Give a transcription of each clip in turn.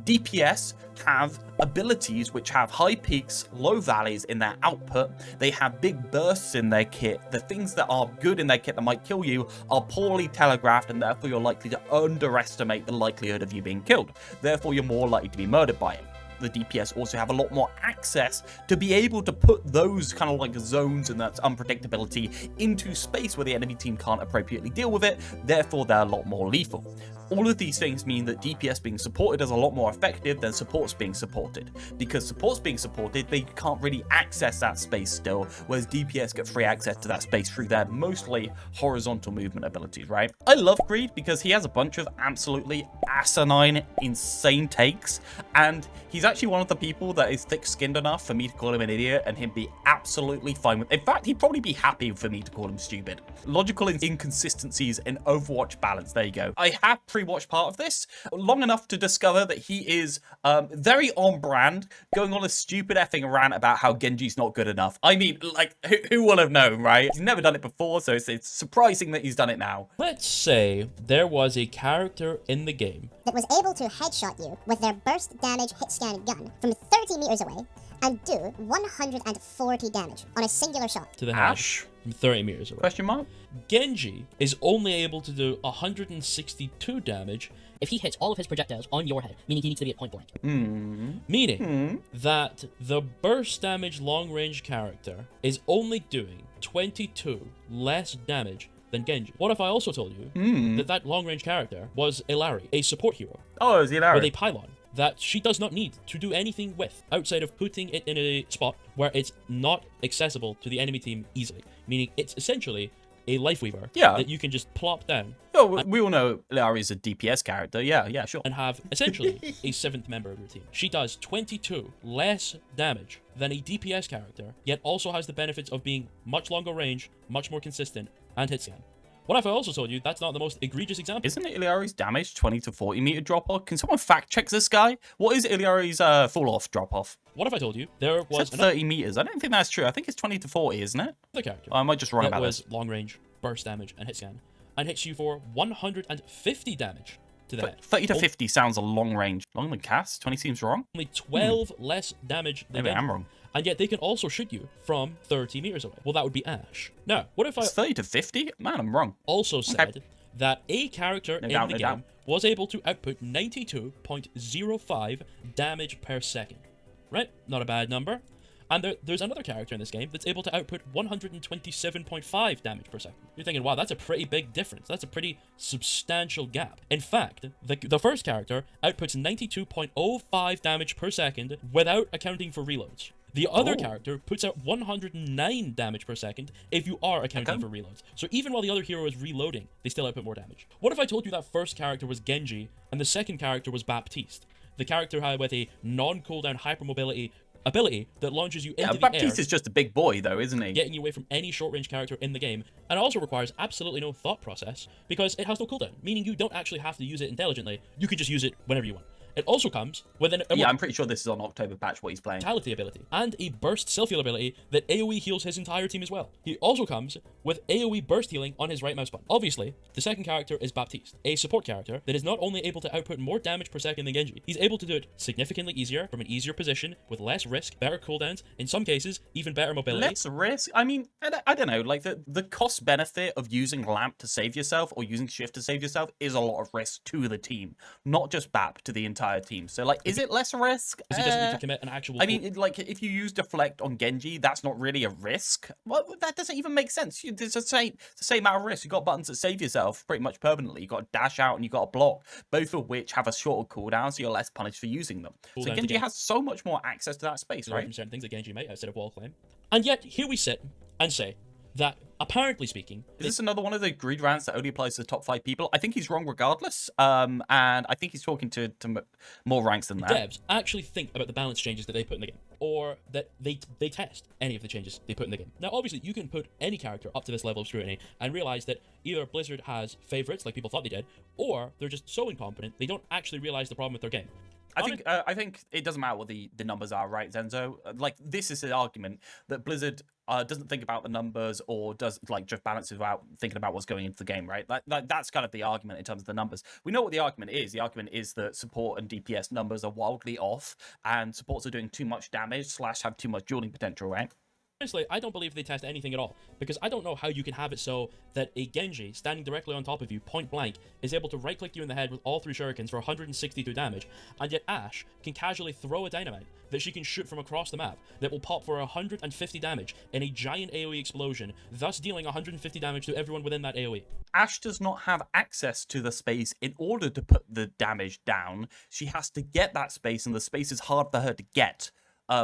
DPS have abilities which have high peaks, low valleys in their output. They have big bursts in their kit. The things that are good in their kit that might kill you are poorly telegraphed, and therefore you're likely to underestimate the likelihood of you being killed. Therefore, you're more likely to be murdered by it. The DPS also have a lot more access to be able to put those kind of like zones and that unpredictability into space where the enemy team can't appropriately deal with it. Therefore, they're a lot more lethal. All of these things mean that DPS being supported is a lot more effective than supports being supported. Because supports being supported, they can't really access that space still, whereas DPS get free access to that space through their mostly horizontal movement abilities, right? I love Greed because he has a bunch of absolutely asinine, insane takes, and he's actually one of the people that is thick-skinned enough for me to call him an idiot and him be absolutely fine with. In fact, he'd probably be happy for me to call him stupid. Logical inconsistencies in Overwatch balance. There you go. I have pre-watched part of this long enough to discover that he is very on brand, going on a stupid effing rant about how Genji's not good enough. I mean, like, who will have known, right? He's never done it before, so it's surprising that he's done it now. Let's say there was a character in the game that was able to headshot you with their burst damage hit scan gun from 30 meters away and do 140 damage on a singular shot. to the head Ash? from 30 meters away. Question mark? Genji is only able to do 162 damage if he hits all of his projectiles on your head, meaning he needs to be at point blank. meaning that the burst damage long range character is only doing 22 less damage than Genji. What if I also told you that long range character was Ilari, a support hero Oh, is he there? with a pylon that she does not need to do anything with outside of putting it in a spot where it's not accessible to the enemy team easily, meaning it's essentially a life weaver that you can just plop down Oh, we all know Ilari's a DPS character. Yeah, sure. and have essentially a 7th member of your team. She does 22 less damage than a DPS character, yet also has the benefits of being much longer range, much more consistent, and hit scan. What if I also told you that's not the most egregious example? Isn't Ilari's damage 20 to 40 meter drop off? Can someone fact check this guy? What is Ilari's fall off drop off? What if I told you there was It's 30 meters. I don't think that's true. I think it's 20 to 40, isn't it? another character I might just wrong that about was this. long range, burst damage, and hit scan, and hits you for 150 damage to the head. 30 to 50 sounds a long range. Longer than cast? 20 seems wrong. Only 12 less damage than Maybe Genji. I'm wrong. And yet they can also shoot you from 30 meters away. Well, that would be Ash. Now, what if I It's 30 to 50? Man, I'm wrong. also said that a character in doubt, the no game doubt. was able to output 92.05 damage per second? Right? Not a bad number. And there's another character in this game that's able to output 127.5 damage per second. You're thinking, wow, that's a pretty big difference. That's a pretty substantial gap. In fact, the first character outputs 92.05 damage per second without accounting for reloads. The other character puts out 109 damage per second if you are accounting for reloads. So even while the other hero is reloading, they still output more damage. What if I told you that first character was Genji and the second character was Baptiste? The character with a non-cooldown hypermobility ability that launches you into the air, Baptiste is just a big boy, though, isn't he? getting you away from any short-range character in the game, and it also requires absolutely no thought process because it has no cooldown, meaning you don't actually have to use it intelligently. You can just use it whenever you want. It also comes with an Yeah, I'm pretty sure this is on October patch what he's playing. Lethality ability and a burst self-heal ability that AoE heals his entire team as well. He also comes with AoE burst healing on his right mouse button. Obviously, the second character is Baptiste, a support character that is not only able to output more damage per second than Genji, he's able to do it significantly easier from an easier position with less risk, better cooldowns, in some cases even better mobility. Less risk? I mean, I don't know, like the cost benefit of using Lamp to save yourself or using Shift to save yourself is a lot of risk to the team, not just BAP, to the entire team. So like, is it less risk? Because he doesn't need to commit an actual... I mean, like, if you use Deflect on Genji, that's not really a risk. Well, that doesn't even make sense. It's the same amount of risk. You've got buttons that save yourself pretty much permanently. You've got a dash out and you've got a block, both of which have a shorter cooldown, so you're less punished for using them. So Cooldown Genji again. has so much more access to that space, Right? right? From certain things that Genji might outside of wall claim. And yet, here we sit and say that, apparently speaking... Is this another one of the greed rants that only applies to the top 5 people? I think he's wrong regardless, and I think he's talking to more ranks than that. devs actually think about the balance changes that they put in the game, or that they test any of the changes they put in the game. Now, obviously, you can put any character up to this level of scrutiny and realize that either Blizzard has favorites, like people thought they did, or they're just so incompetent they don't actually realize the problem with their game. I think it doesn't matter what the numbers are, right, Zenzo? Like, this is the argument that Blizzard doesn't think about the numbers, or does like just balances without thinking about what's going into the game, right? That's kind of the argument in terms of the numbers. We know what the argument is. The argument is that support and DPS numbers are wildly off, and supports are doing too much damage / have too much dueling potential, right? Honestly, I don't believe they test anything at all, because I don't know how you can have it so that a Genji standing directly on top of you, point blank, is able to right-click you in the head with all 3 shurikens for 162 damage, and yet Ashe can casually throw a dynamite that she can shoot from across the map that will pop for 150 damage in a giant AoE explosion, thus dealing 150 damage to everyone within that AoE. Ashe does not have access to the space in order to put the damage down. She has to get that space, and the space is hard for her to get.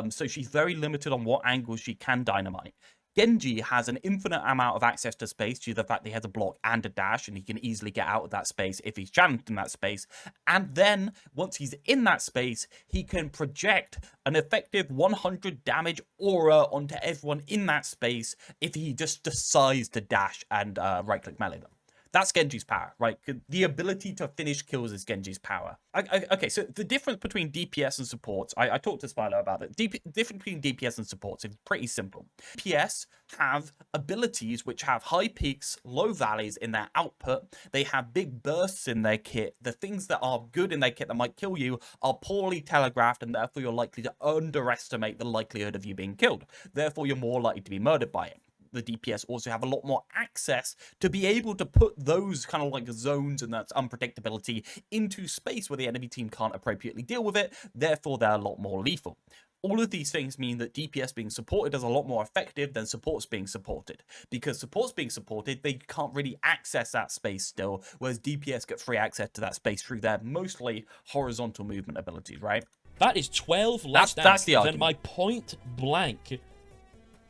So she's very limited on what angles she can dynamite. Genji has an infinite amount of access to space due to the fact that he has a block and a dash, and he can easily get out of that space if he's challenged in that space. And then, once he's in that space, he can project an effective 100 damage aura onto everyone in that space if he just decides to dash and right-click melee them. That's Genji's power, right? The ability to finish kills is Genji's power. Okay, so the difference between DPS and supports, I talked to Spilo about it. Difference between DPS and supports is pretty simple. DPS have abilities which have high peaks, low valleys in their output. They have big bursts in their kit. The things that are good in their kit that might kill you are poorly telegraphed, and therefore you're likely to underestimate the likelihood of you being killed. Therefore, you're more likely to be murdered by it. The DPS also have a lot more access to be able to put those kind of like zones and that unpredictability into space where the enemy team can't appropriately deal with it. Therefore, they're a lot more lethal. All of these things mean that DPS being supported is a lot more effective than supports being supported. Because supports being supported, they can't really access that space still, whereas DPS get free access to that space through their mostly horizontal movement abilities, right? That is 12 less that's the damage argument. than my point blank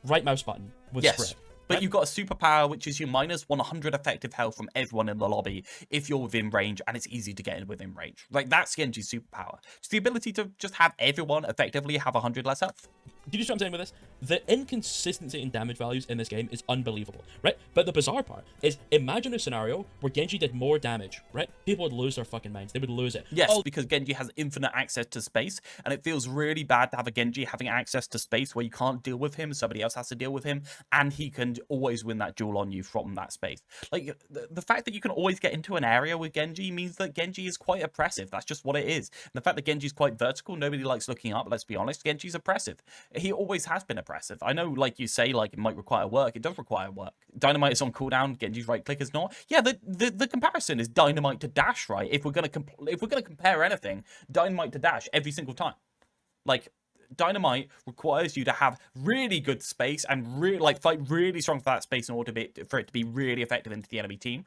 right mouse button with spread. But you've got a superpower, which is your minus 100 effective health from everyone in the lobby if you're within range, and it's easy to get in within range. Like, that's Genji's superpower. It's the ability to just have everyone effectively have 100 less health. Do you see what I'm saying with this? The inconsistency in damage values in this game is unbelievable, right? But the bizarre part is, imagine a scenario where Genji did more damage, right? People would lose their fucking minds. They would lose it. Yes, because Genji has infinite access to space, and it feels really bad to have a Genji having access to space where you can't deal with him, somebody else has to deal with him, and he can always win that duel on you from that space. Like, the fact that you can always get into an area with Genji means that Genji is quite oppressive. That's just what it is. And the fact that Genji's quite vertical, nobody likes looking up, let's be honest, Genji's oppressive. He always has been oppressive. I know, like you say, like, it might require work. It does require work. Dynamite is on cooldown, Genji's right click is not. Yeah, the comparison is Dynamite to dash, right? If we're gonna compare anything, Dynamite to dash every single time. Like, Dynamite requires you to have really good space and fight really strong for that space in order for it to be really effective into the enemy team.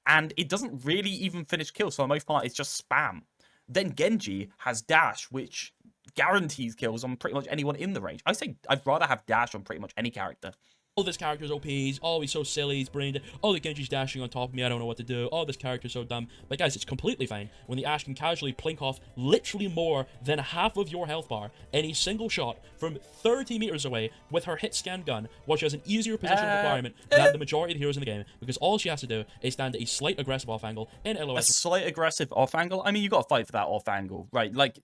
And it doesn't really even finish kills. For the most part, it's just spam. Then Genji has dash, which guarantees kills on pretty much anyone in the range. I'd rather have dash on pretty much any character. Oh, this character's OP. Oh, he's so silly. He's brain dead. Oh, the Genji's dashing on top of me. I don't know what to do. Oh, this character's so dumb. But guys, it's completely fine when the Ashe can casually plink off literally more than half of your health bar in a single shot from 30 meters away with her hit scan gun, while she has an easier position requirement than the majority of the heroes in the game, because all she has to do is stand at a slight aggressive off angle in LOS. A slight aggressive off angle? I mean, you got to fight for that off angle, right? Like,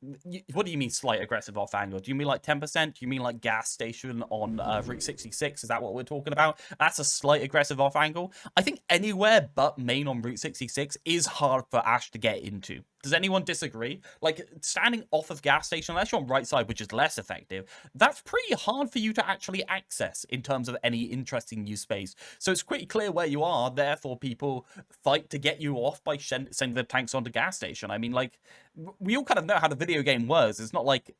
what do you mean slight aggressive off angle? Do you mean like 10%? Do you mean like gas station on Route 66? Is that what we're talking about? That's a slight aggressive off angle. I think anywhere but main on Route 66 is hard for Ashe to get into. Does anyone disagree? Like, standing off of gas station, unless you're on right side, which is less effective, that's pretty hard for you to actually access in terms of any interesting new space. So it's pretty clear where you are, therefore people fight to get you off by sending the tanks onto gas station. I mean, like, we all kind of know how the video game works. It's not like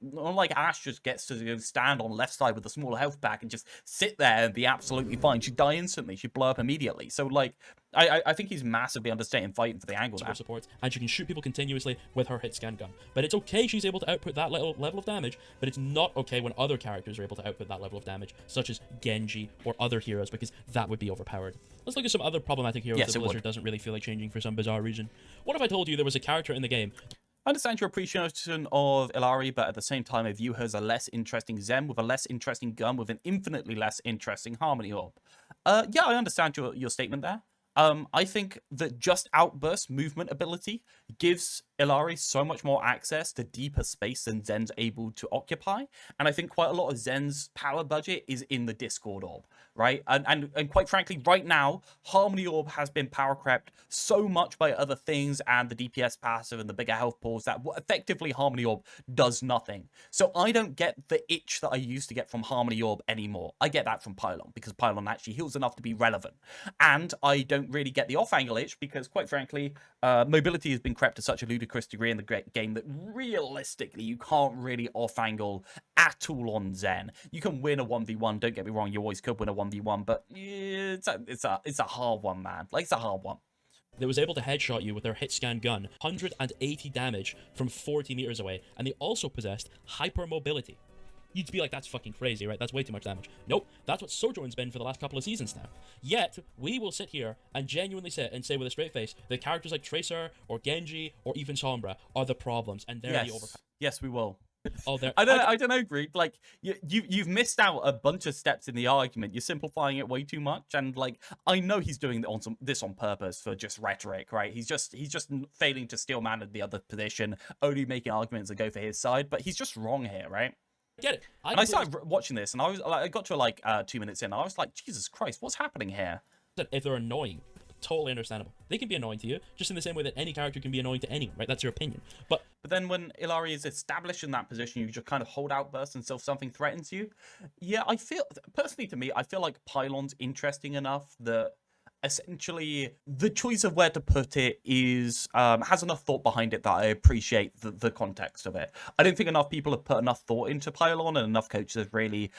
Ashe just gets to stand on left side with a smaller health pack and just sit there and be absolutely fine. She'd die instantly. She'd blow up immediately. So, like, I think he's massively understating fighting for the angle there. Support, and she can shoot people continuously with her hit scan gun. But it's okay she's able to output that level of damage, but it's not okay when other characters are able to output that level of damage, such as Genji or other heroes, because that would be overpowered. Let's look at some other problematic heroes that Blizzard doesn't really feel like changing for some bizarre reason. What if I told you there was a character in the game? I understand your appreciation of Illari, but at the same time, I view her as a less interesting Zen with a less interesting gun with an infinitely less interesting Harmony Orb. Yeah, I understand your statement there. I think that just outburst movement ability gives Illari's so much more access to deeper space than Zen's able to occupy. And I think quite a lot of Zen's power budget is in the Discord orb, right? And quite frankly, right now, Harmony Orb has been power crept so much by other things and the DPS passive and the bigger health pools that effectively Harmony Orb does nothing. So I don't get the itch that I used to get from Harmony Orb anymore. I get that from Pylon because Pylon actually heals enough to be relevant. And I don't really get the off-angle itch because, quite frankly, mobility has been crept to such a ludicrous degree in the game that realistically you can't really off-angle at all on Zen. You can win a 1v1, don't get me wrong, you always could win a 1v1, but it's a hard one, man. Like, it's a hard one. They was able to headshot you with their hit scan gun, 180 damage from 40 meters away, and they also possessed hypermobility. You'd be like, that's fucking crazy, right? That's way too much damage. Nope, that's what Sojourn's been for the last couple of seasons now. Yet, we will sit here and genuinely sit and say with a straight face that characters like Tracer, or Genji, or even Sombra are the problems, and they're the overpowered. Yes, we will. Oh, I don't know, Greed. Like, you've missed out a bunch of steps in the argument. You're simplifying it way too much, and like, I know he's doing this on purpose for just rhetoric, right? He's just failing to steal man at the other position, only making arguments that go for his side, but he's just wrong here, right? Get it. I started watching this, and I got to like 2 minutes in, and I was like, Jesus Christ, what's happening here? If they're annoying, totally understandable. They can be annoying to you, just in the same way that any character can be annoying to anyone, right? That's your opinion. But then when Illari is established in that position, you just kind of hold outbursts until something threatens you. Yeah, I feel, personally to me, I feel like Pylon's interesting enough that essentially the choice of where to put it is has enough thought behind it that I appreciate the context of it. I don't think enough people have put enough thought into Pylon, and enough coaches have really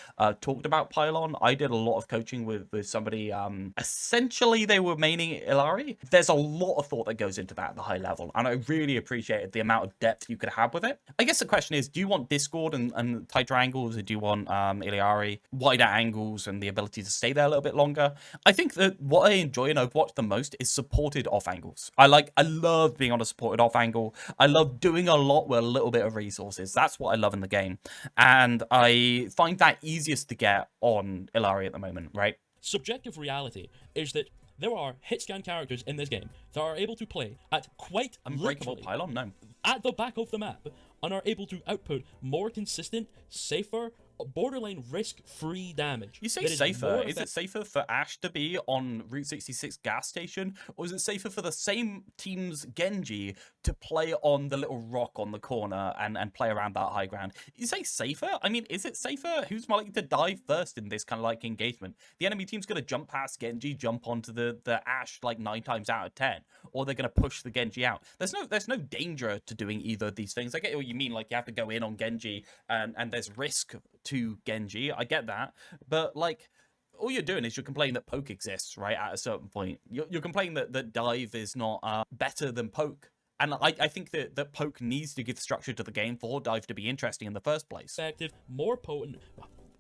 talked about Pylon. I did a lot of coaching with somebody, essentially they were maining Illari. There's a lot of thought that goes into that at the high level, and I really appreciated the amount of depth you could have with it. I guess the question is, do you want Discord and tighter angles, or do you want Illari wider angles and the ability to stay there a little bit longer? I think that what I enjoy in Overwatch the most is supported off angles. I love being on a supported off angle. I love doing a lot with a little bit of resources. That's what I love in the game, and I find that easiest to get on Illari at the moment, right? subjective reality is that there are hit scan characters in this game that are able to play at quite Unbreakable literally Pylon, no. at the back of the map and are able to output more consistent, safer, borderline risk-free damage. You say safer. Is it safer for Ashe to be on Route 66 gas station, or is it safer for the same team's Genji to play on the little rock on the corner and play around that high ground? You say safer? I mean, is it safer? Who's more likely to die first in this kind of like engagement? The enemy team's going to jump past Genji, jump onto the Ashe like 9 times out of 10, or they're going to push the Genji out. There's no danger to doing either of these things. I get what you mean, like you have to go in on Genji and there's risk to Genji. I get that, but like all you're doing is you're complaining that poke exists, right? At a certain point, you're complaining that dive is not better than poke. And I think that poke needs to give structure to the game for dive to be interesting in the first place. Effective, more potent,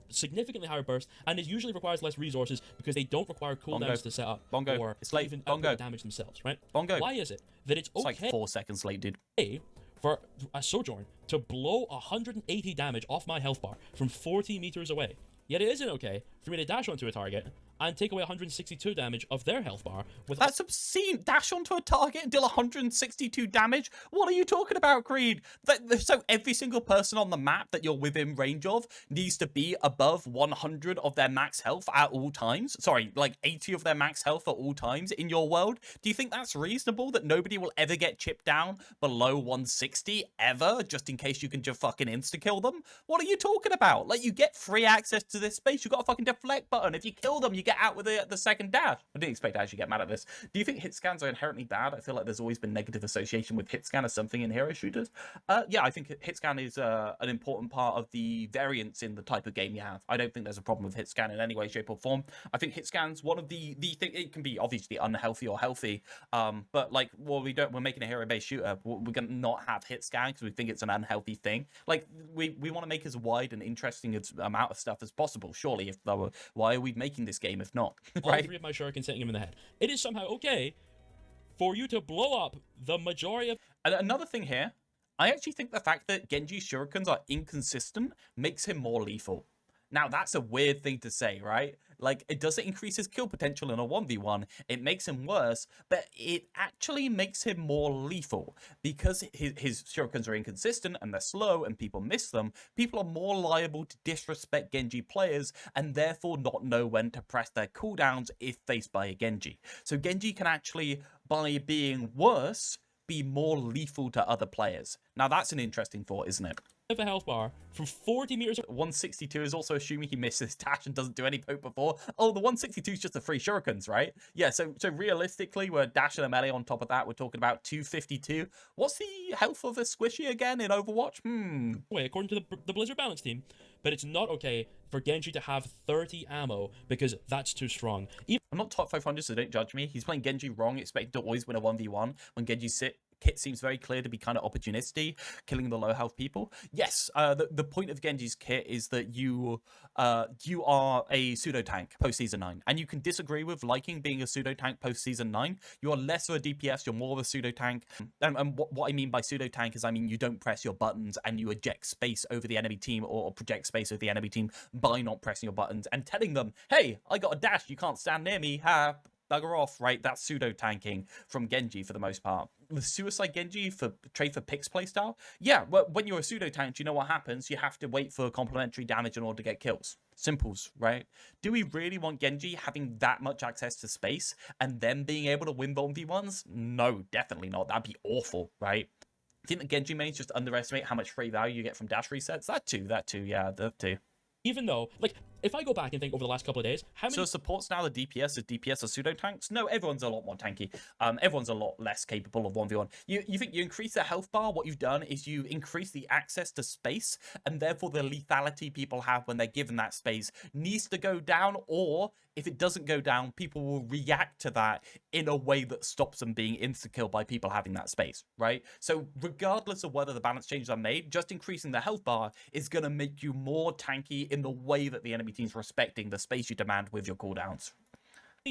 significantly higher burst, and it usually requires less resources because they don't require cooldowns to set up or it's late. even Bongo. damage themselves, right? Bongo. Why is it that it's okay? It's like 4 seconds late, dude. For a Sojourn to blow 180 damage off my health bar from 40 meters away, yet it isn't okay for me to dash onto a target and take away 162 damage of their health bar with— That's obscene. Dash onto a target and deal 162 damage? What are you talking about, Creed? So every single person on the map that you're within range of needs to be above 100 of their max health at all times? Sorry, like 80 of their max health at all times in your world? Do you think that's reasonable, that nobody will ever get chipped down below 160 ever, just in case you can just fucking insta-kill them? What are you talking about? Like, you get free access to this space. You got a fucking deflect button. If you kill them, you get out with the second dash. I didn't expect to actually get mad at this. Do you think hit scans are inherently bad? I feel like there's always been negative association with hit scan as something in hero shooters. Yeah, I think hit scan is an important part of the variance in the type of game you have. I don't think there's a problem with hit scan in any way, shape, or form. I think hit scan's one of the thing. It can be obviously unhealthy or healthy, but like, well, we're making a hero-based shooter. We're gonna not have hit scan because we think it's an unhealthy thing. Like, we want to make as wide and interesting amount of stuff as possible. Surely, why are we making this game if not? Right? all 3 of my shurikens hitting him in the head. It is somehow okay for you to blow up the majority of— And another thing here, I actually think the fact that Genji's shurikens are inconsistent makes him more lethal. Now, that's a weird thing to say, right? Like, it doesn't increase his kill potential in a 1v1, it makes him worse, but it actually makes him more lethal. Because his shurikens are inconsistent and they're slow and people miss them, people are more liable to disrespect Genji players and therefore not know when to press their cooldowns if faced by a Genji. So Genji can actually, by being worse, be more lethal to other players. Now that's an interesting thought, isn't it? Of a health bar from 40 meters. 162 is also assuming he misses dash and doesn't do any poke before. Oh, the 162 is just the 3 shurikens, right? Yeah, so realistically, we're dash and a melee on top of that. We're talking about 252. What's the health of a squishy again in Overwatch? Way, according to the Blizzard balance team. But it's not okay for Genji to have 30 ammo because that's too strong. I'm not top 500, so don't judge me. He's playing Genji wrong, expecting to always win a 1v1 when Genji's kit seems very clear to be kind of opportunistic, killing the low health people. Yes, the point of Genji's kit is that you are a pseudo tank post season 9, and you can disagree with liking being a pseudo tank post season 9. You are less of a DPS, you're more of a pseudo tank. And what I mean by pseudo tank is, I mean you don't press your buttons and you eject space over the enemy team or project space over the enemy team by not pressing your buttons and telling them, hey, I got a dash, you can't stand near me, ha. Bugger off, right? That's pseudo-tanking from Genji for the most part. The Suicide Genji for trade for Pix playstyle? Yeah, well, when you're a pseudo-tank, you know what happens? You have to wait for complementary damage in order to get kills. Simples, right? Do we really want Genji having that much access to space and then being able to win 1v1s? No, definitely not. That'd be awful, right? I think the Genji mains just underestimate how much free value you get from dash resets. That too, yeah, that too. Even though, like, if I go back and think over the last couple of days, how many... So supports now the DPS as DPS are pseudo-tanks? No, everyone's a lot more tanky. Everyone's a lot less capable of 1v1. You think you increase their health bar, what you've done is you increase the access to space, and therefore the lethality people have when they're given that space needs to go down, or if it doesn't go down, people will react to that in a way that stops them being insta-killed by people having that space, right? So regardless of whether the balance changes are made, just increasing the health bar is going to make you more tanky in the way that the enemy team's respecting the space you demand with your cooldowns.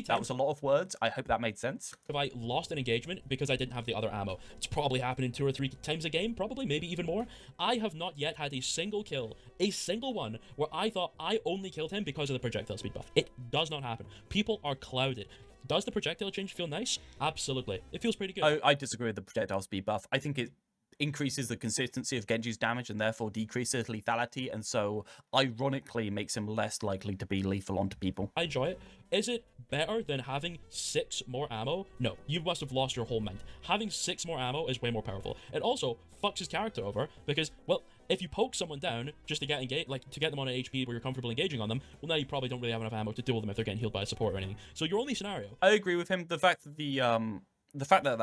That was a lot of words. I hope that made sense. Have I lost an engagement because I didn't have the other ammo? It's probably happening 2 or 3 times a game, probably, maybe even more. I have not yet had a single kill, a single one, where I thought I only killed him because of the projectile speed buff. It does not happen. People are clouded. Does the projectile change feel nice? Absolutely. It feels pretty good. I disagree with the projectile speed buff. I think it increases the consistency of Genji's damage and therefore decreases lethality, and so ironically makes him less likely to be lethal onto people. I enjoy it. Is it better than having 6 more ammo? No, you must have lost your whole mind. Having 6 more ammo is way more powerful. It also fucks his character over because, well, if you poke someone down just to get engaged, like to get them on an HP where you're comfortable engaging on them, well, now you probably don't really have enough ammo to deal with them if they're getting healed by a support or anything. So your only scenario... I agree with him. The fact that the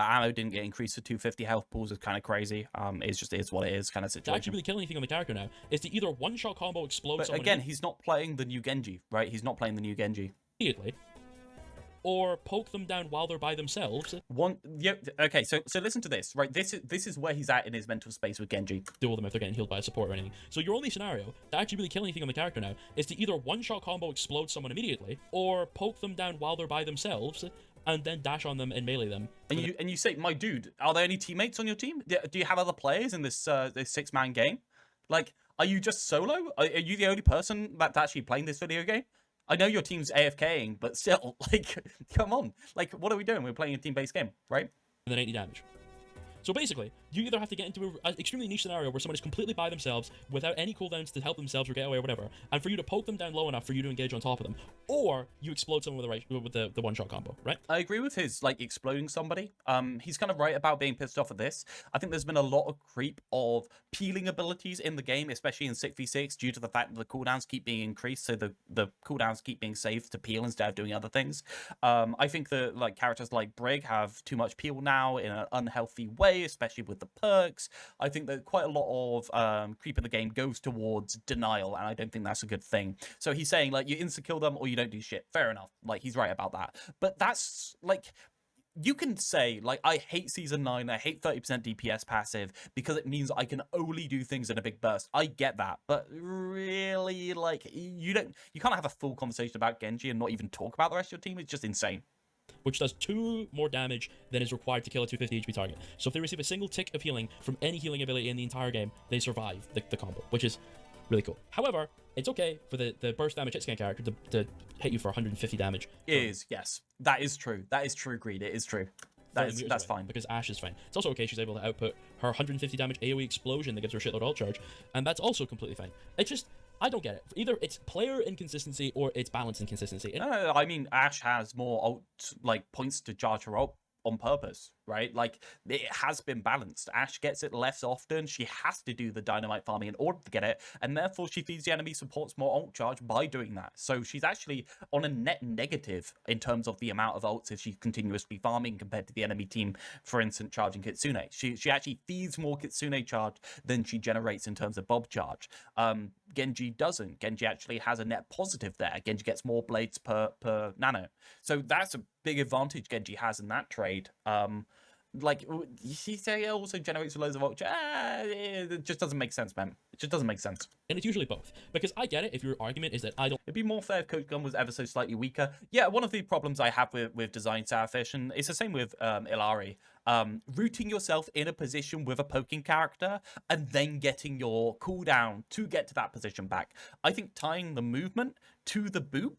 ammo didn't get increased to 250 health pools is kind of crazy. It's just is what it is kind of situation. To actually really kill anything on the character now is to either one-shot combo explode but someone... again, he's not playing the new Genji, right? He's not playing the new Genji. Immediately. Or poke them down while they're by themselves. Okay, so listen to this, right? This is where he's at in his mental space with Genji. Deal with them if they're getting healed by a support or anything. So your only scenario to actually really kill anything on the character now is to either one-shot combo explode someone immediately, or poke them down while they're by themselves, and then dash on them and melee them. And you say, my dude, are there any teammates on your team? Do you have other players in this 6-man game? Like, are you just solo? Are you the only person that's actually playing this video game? I know your team's AFKing, but still, like, come on. Like, what are we doing? We're playing a team-based game, right? And then 80 damage. So basically, you either have to get into an extremely niche scenario where someone is completely by themselves without any cooldowns to help themselves or get away or whatever, and for you to poke them down low enough for you to engage on top of them, or you explode someone with the one-shot combo, right? I agree with his, like, exploding somebody. He's kind of right about being pissed off at this. I think there's been a lot of creep of peeling abilities in the game, especially in 6v6, due to the fact that the cooldowns keep being increased, so the cooldowns keep being saved to peel instead of doing other things. I think that, like, characters like Brig have too much peel now in an unhealthy way, especially with the perks. I think that quite a lot of creep in the game goes towards denial, and I don't think that's a good thing. So he's saying, like, you insta-kill them or you don't do shit. Fair enough. Like, he's right about that. But that's, like... You can say, like, I hate Season 9, I hate 30% DPS passive because it means I can only do things in a big burst. I get that, but really, like, you can't have a full conversation about Genji and not even talk about the rest of your team. It's just insane. Which does 2 more damage than is required to kill a 250 HP target. So if they receive a single tick of healing from any healing ability in the entire game, they survive the combo, which is Really cool. However, it's okay for the burst damage hit scan character to hit you for 150 damage. It is, yes. That is true. That is true, Greed. It is true. That's away, fine. because Ashe is fine. It's also okay she's able to output her 150 damage AoE explosion that gives her a shitload ult charge, and that's also completely fine. It's just, I don't get it. Either it's player inconsistency or it's balance inconsistency. No, I mean, Ashe has more ult, like, points to charge her ult on purpose, right? Like, it has been balanced. Ashe gets it less often. She has to do the dynamite farming in order to get it, and therefore she feeds the enemy supports more ult charge by doing that. So she's actually on a net negative in terms of the amount of ults if she's continuously farming compared to the enemy team, for instance, charging Kitsune. She actually feeds more Kitsune charge than she generates in terms of Bob charge. Genji doesn't. Genji actually has a net positive there. Genji gets more blades per nano. So that's a big advantage Genji has in that trade. Like, you say it also generates loads of ult. It just doesn't make sense, man. It just doesn't make sense. And it's usually both. Because I get it if your argument is that I don't... It'd be more fair if Coach Gun was ever so slightly weaker. Yeah, one of the problems I have with Design Sourfish, and it's the same with Illari, rooting yourself in a position with a poking character and then getting your cooldown to get to that position back. I think tying the movement to the boop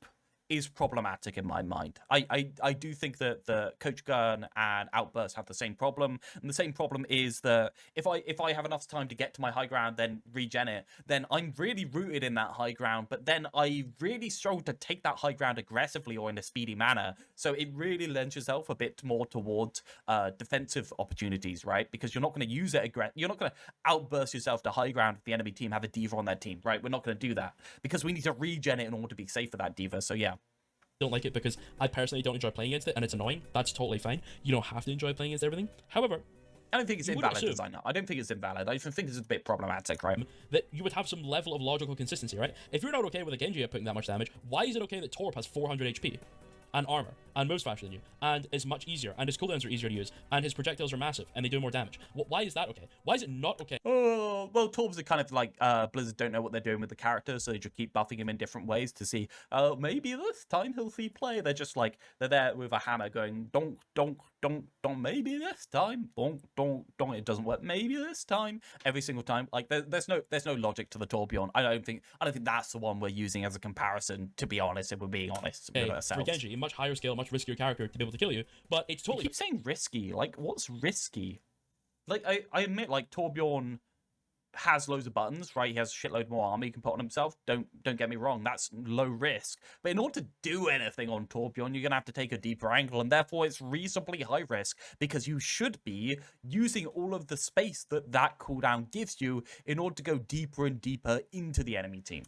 is problematic in my mind. I do think that the Coach Gun and Outburst have the same problem, and the same problem is that if I have enough time to get to my high ground, then regen it, then I'm really rooted in that high ground, but then I really struggle to take that high ground aggressively or in a speedy manner. So it really lends yourself a bit more towards defensive opportunities, right? Because you're not going to use it you're not going to outburst yourself to high ground if the enemy team have a diva on their team, right? We're not going to do that because we need to regen it in order to be safe for that diva. So yeah. Don't like it because I personally don't enjoy playing against it, and it's annoying. That's totally fine. You don't have to enjoy playing against everything. However, I don't think it's invalid design. I don't think it's invalid. I even think it's a bit problematic, right? That you would have some level of logical consistency, right? If you're not okay with a Genji putting that much damage, why is it okay that Torb has 400 HP and armor and moves faster than you and is much easier and his cooldowns are easier to use and his projectiles are massive and they do more damage? Why is that okay? Why is it not okay? Oh, well, Torbs are kind of like Blizzard don't know what they're doing with the character, so they just keep buffing him in different ways to see, maybe this time he'll see play. They're just like, they're there with a hammer going, donk, donk, donk, donk, maybe this time, donk, donk, donk, it doesn't work, maybe this time, every single time. Like, there's no logic to the Torbjorn. I don't think that's the one we're using as a comparison, to be honest, if we're being honest with ourselves. For Genji, much higher scale, much riskier character to be able to kill you, but it's totally... You keep saying risky. Like, what's risky? Like, I admit, like, Torbjorn has loads of buttons, right? He has a shitload more armor he can put on himself. Don't get me wrong, that's low risk. But in order to do anything on Torbjorn, you're going to have to take a deeper angle, and therefore it's reasonably high risk, because you should be using all of the space that cooldown gives you in order to go deeper and deeper into the enemy team.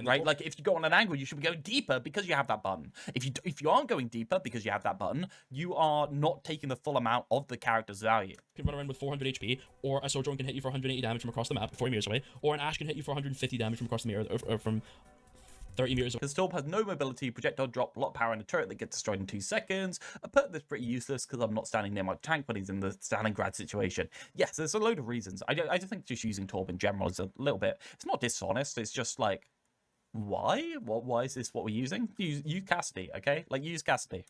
Right, like if you go on an angle, you should be going deeper because you have that button. If you aren't going deeper because you have that button, you are not taking the full amount of the character's value. You can run around with 400 HP, or a Sojourn can hit you for 180 damage from across the map 40 meters away, or an Ashe can hit you for 150 damage from across the mirror, or from 30 meters away. Because Torb has no mobility, projectile drop, a lot of power in a turret that gets destroyed in 2 seconds. A perk that's pretty useless because I'm not standing near my tank when he's in the Stalingrad situation. Yes, there's a load of reasons. I just think just using Torb in general is a little bit, it's not dishonest, it's just like, why? Why is this what we're using? Use Cassidy, okay? Like, use Cassidy.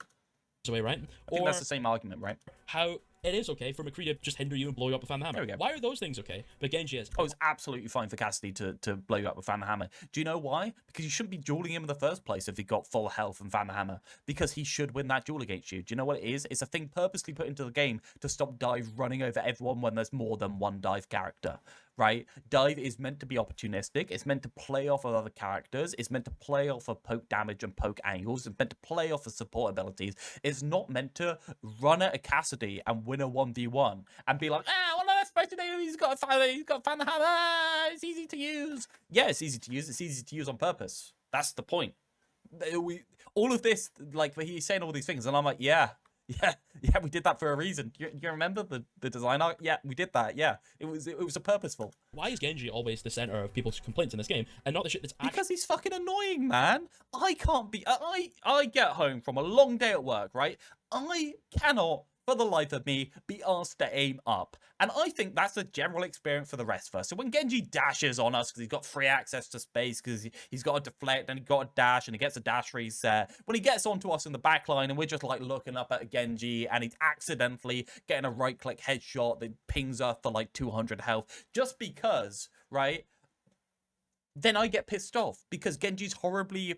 Away, right? I think that's the same argument, right? How it is okay for McCree to just hinder you and blow you up with Fan the Hammer. There we go. Why are those things okay? But Genji is. Oh, it's absolutely fine for Cassidy to blow you up with Fan the Hammer. Do you know why? Because you shouldn't be dueling him in the first place if he got full health and Fan the Hammer. Because he should win that duel against you. Do you know what it is? It's a thing purposely put into the game to stop Dive running over everyone when there's more than one Dive character. Right? Dive is meant to be opportunistic. It's meant to play off of other characters. It's meant to play off of poke damage and poke angles. It's meant to play off of support abilities. It's not meant to run at a Cassidy and win a 1v1 and be like, what am I supposed to do? He's got to find the hammer. It's easy to use. Yeah, it's easy to use. It's easy to use on purpose. That's the point. All of this, like, he's saying all these things, and I'm like, yeah, we did that for a reason. You remember the design arc? Yeah, we did that. Yeah, it was a purposeful. Why is Genji always the center of people's complaints in this game, and not the shit that's actually... Because he's fucking annoying, man. I can't be... I get home from a long day at work, right? I cannot, for the life of me, be asked to aim up. And I think that's a general experience for the rest of us. So when Genji dashes on us because he's got free access to space, because he's got a deflect and he's got a dash and he gets a dash reset, when he gets onto us in the back line and we're just like looking up at Genji and he's accidentally getting a right-click headshot that pings us for like 200 health, just because, right? then I get pissed off because Genji's horribly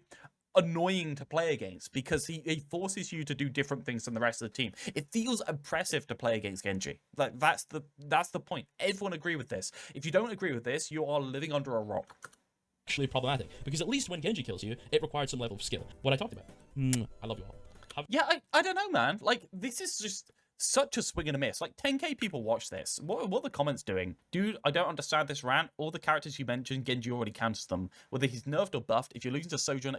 annoying to play against because he forces you to do different things than the rest of the team. It feels oppressive to play against Genji. Like that's the point. Everyone agree with this. If you don't agree with this, you are living under a rock. Actually problematic, because at least when Genji kills you, it required some level of skill. What I talked about. I love you all. Yeah, I don't know, man. Like, this is just such a swing and a miss. Like, 10k people watch this. What are the comments doing? Dude, I don't understand this rant. All the characters you mentioned, Genji already counters them. Whether he's nerfed or buffed, if you're losing to Sojourn,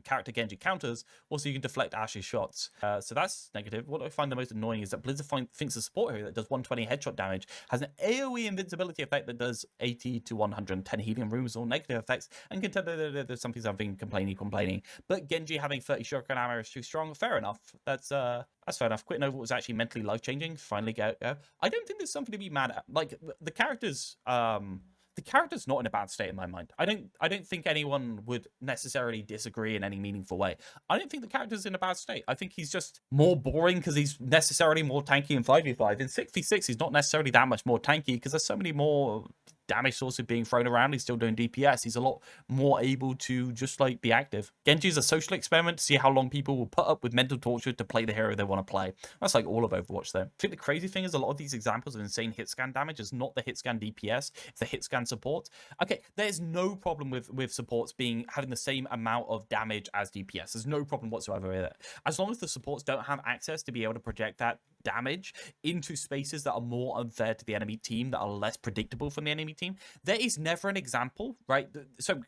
character Genji counters, also you can deflect Ash's shots. So that's negative. What I find the most annoying is that Blizzard thinks a support hero that does 120 headshot damage has an AoE invincibility effect that does 80 to 110 healing rooms or negative effects, and can tell there's something complaining. But Genji having 30 shotgun ammo is too strong. Fair enough. That's fair enough. Quit Nova was actually mentally life-changing. Finally go. I don't think there's something to be mad at. Like the character's not in a bad state in my mind. I don't think anyone would necessarily disagree in any meaningful way. I don't think the character's in a bad state. I think he's just more boring because he's necessarily more tanky in 5v5. In 6v6, he's not necessarily that much more tanky because there's so many more damage sources being thrown around. He's still doing DPS. He's a lot more able to just like be active. Genji is a social experiment to see how long people will put up with mental torture to play the hero they want to play. That's like all of Overwatch though. I think the crazy thing is a lot of these examples of insane hit scan damage is not the hit scan DPS, it's the hit scan support. Okay, there's no problem with supports having the same amount of damage as DPS. There's no problem whatsoever with it. As long as the supports don't have access to be able to project that damage into spaces that are more unfair to the enemy team, that are less predictable from the enemy team, there is never an example, right? So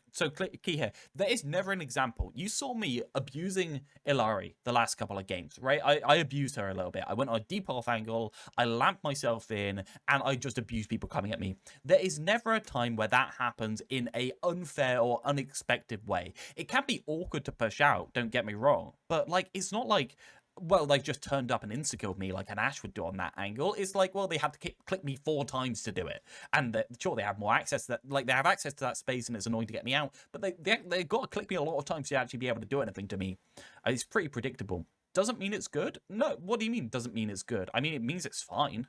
key here, there is never an example. You saw me abusing Illari the last couple of games, right? I abused her a little bit. I went on a deep off angle, I lamped myself in, and I just abused people coming at me. There is never a time where that happens in a unfair or unexpected way. It can be awkward to push out, don't get me wrong, but like it's not like, well, they just turned up and insta-killed me like an Ash would do on that angle. It's like, well, they had to click me 4 times to do it. And sure, they have more access to that. Like, they have access to that space and it's annoying to get me out. But they got to click me a lot of times to actually be able to do anything to me. It's pretty predictable. Doesn't mean it's good? No, what do you mean doesn't mean it's good? I mean, it means it's fine.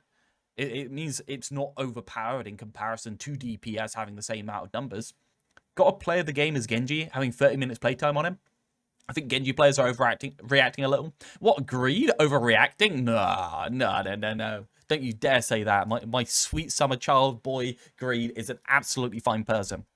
It means it's not overpowered in comparison to DPS having the same amount of numbers. Got a player of the game as Genji, having 30 minutes playtime on him. I think Genji players are reacting a little. What, Greed? Overreacting? No. Don't you dare say that. My sweet summer child boy, Greed, is an absolutely fine person.